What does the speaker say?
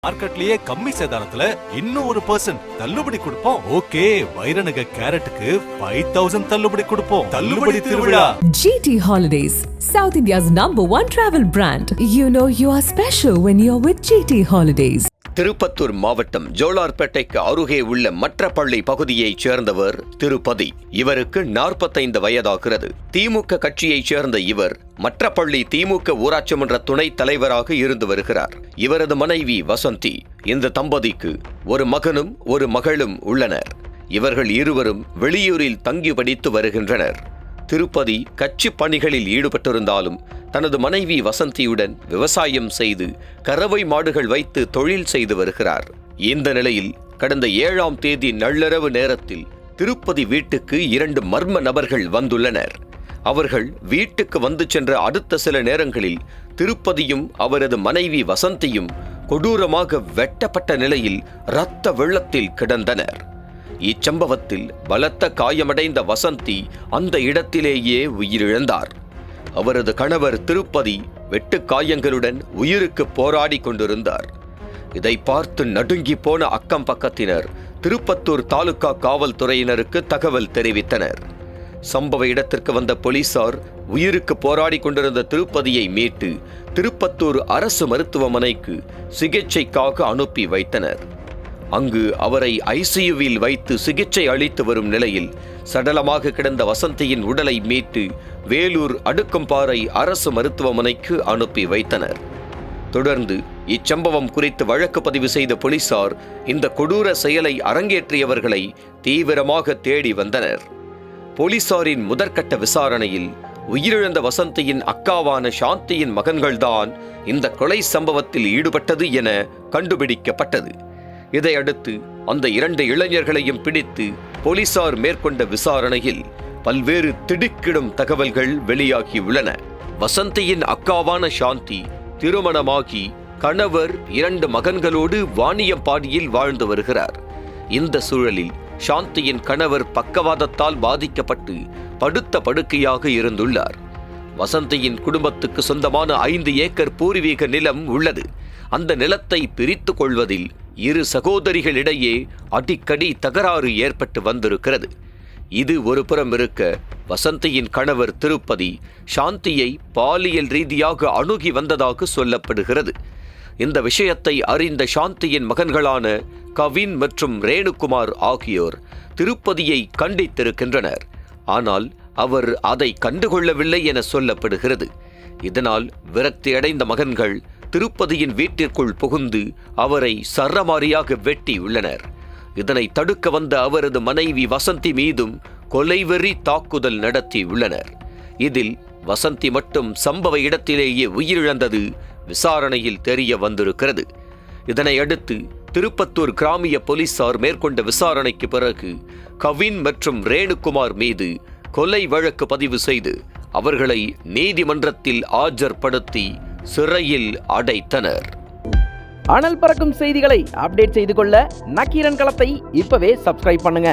மார்க்கெட்லயே கம்மி சேதாரத்துல இன்னும் 1% தள்ளுபடி கொடுப்போம். ஓகே, வைரநக கேரட்டுக்கு 5000 தள்ளுபடி கொடுப்போம். தள்ளுபடி திருவிழா. GT Holidays, South India's #1 travel brand. You know you are special when you're with GT Holidays. Tirupattur மாவட்டம் ஜோலார்பேட்டைக்கு அருகே உள்ள மற்றப்பள்ளி பகுதியைச் சேர்ந்தவர் திருப்பதி. இவருக்கு 45 வயதாகிறது. திமுக கட்சியைச் சேர்ந்த இவர் மற்றப்பள்ளி திமுக ஊராட்சி மன்ற துணைத் தலைவராக இருந்து வருகிறார். இவரது மனைவி வசந்தி. இந்த தம்பதிக்கு ஒரு மகனும் ஒரு மகளும் உள்ளனர். இவர்கள் இருவரும் வெளியூரில் தங்கி படித்து வருகின்றனர். திருப்பதி கட்சி பணிகளில் ஈடுபட்டிருந்தாலும் தனது மனைவி வசந்தியுடன் விவசாயம் செய்து கறவை மாடுகள் வைத்து தொழில் செய்து வருகிறார். இந்த நிலையில் கடந்த 7ஆம் தேதி நள்ளிரவு நேரத்தில் திருப்பதி வீட்டுக்கு 2 மர்ம நபர்கள் வந்துள்ளனர். அவர்கள் வீட்டுக்கு வந்து சென்ற அடுத்த சில நேரங்களில் திருப்பதியும் அவரது மனைவி வசந்தியும் கொடூரமாக வெட்டப்பட்ட நிலையில் இரத்த வெள்ளத்தில் கிடந்தனர். இச்சம்பவத்தில் பலத்த காயமடைந்த வசந்தி அந்த இடத்திலேயே உயிரிழந்தார். அவரது கணவர் திருப்பதி வெட்டு காயங்களுடன் உயிருக்கு போராடி கொண்டிருந்தார். இதை பார்த்து நடுங்கி போன அக்கம் பக்கத்தினர் திருப்பத்தூர் தாலுகா காவல்துறையினருக்கு தகவல் தெரிவித்தனர். சம்பவ இடத்திற்கு வந்த போலீசார் உயிருக்கு போராடி கொண்டிருந்த திருப்பதியை மீட்டு திருப்பத்தூர் அரசு மருத்துவமனைக்கு சிகிச்சைக்காக அனுப்பி வைத்தனர். அங்கு அவரை ஐசியூவில் வைத்து சிகிச்சை அளித்து வரும் நிலையில் சடலமாக கிடந்த வசந்தியின் உடலை மீட்டு வேலூர் அடுக்கம்பாறை அரசு மருத்துவமனைக்கு அனுப்பி வைத்தனர். தொடர்ந்து இச்சம்பவம் குறித்து வழக்கு பதிவு செய்த போலீசார் இந்த கொடூர செயலை அரங்கேற்றியவர்களை தீவிரமாக தேடி வந்தனர். போலீசாரின் முதற்கட்ட விசாரணையில் உயிரிழந்த வசந்தியின் அக்காவான சாந்தியின் மகன்கள்தான் இந்த கொலை சம்பவத்தில் ஈடுபட்டது என கண்டுபிடிக்கப்பட்டது. இதையடுத்து அந்த 2 இளைஞர்களையும் பிடித்து போலீசார் மேற்கொண்ட விசாரணையில் பல்வேறு திடுக்கிடும் தகவல்கள் வெளியாகியுள்ளன. வசந்தியின் அக்காவான சாந்தி திருமணமாகி கணவர் 2 மகன்களோடு வாணியம்பாடியில் வாழ்ந்து வருகிறார். இந்த சூழலில் சாந்தியின் கணவர் பக்கவாதத்தால் பாதிக்கப்பட்டு படுத்த படுக்கையாக இருந்துள்ளார். வசந்தியின் குடும்பத்துக்கு சொந்தமான 5 ஏக்கர் பூர்வீக நிலம் உள்ளது. அந்த நிலத்தை பிரித்து கொள்வதில் இரு சகோதரிகளிடையே அடிக்கடி தகராறு ஏற்பட்டு வந்திருக்கிறது. இது ஒரு புறம் இருக்க, வசந்தியின் கணவர் திருப்பதி சாந்தியை பாலியல் ரீதியாக அணுகி வந்ததாக சொல்லப்படுகிறது. இந்த விஷயத்தை அறிந்த சாந்தியின் மகன்களான கவின் மற்றும் ரேணுகுமார் ஆகியோர் திருப்பதியை கண்டித்திருக்கின்றனர். ஆனால் அவர் அதை கண்டுகொள்ளவில்லை என சொல்லப்படுகிறது. இதனால் விரக்தியடைந்த மகன்கள் திருப்பதியின் வீட்டிற்குள் புகுந்து அவரை சரமாரியாக வெட்டியுள்ளனர். இதனை தடுக்க வந்த அவரது மனைவி வசந்தி மீதும் கொலைவெறி தாக்குதல் நடத்தியுள்ளனர். இதில் வசந்தி மட்டும் சம்பவ இடத்திலேயே உயிரிழந்தது விசாரணையில் தெரிய வந்திருக்கிறது. இதனை அடுத்து திருப்பத்தூர் கிராமிய போலீசார் மேற்கொண்ட விசாரணைக்கு பிறகு கவின் மற்றும் ரேணுகுமார் மீது கொலை வழக்கு பதிவு செய்து அவர்களை நீதிமன்றத்தில் ஆஜர்படுத்தி சிறையில் அடைத்தனர். அனல் பறக்கும் செய்திகளை அப்டேட் செய்து கொள்ள நக்கீரன் களத்தை இப்பவே சப்ஸ்கிரைப் பண்ணுங்க.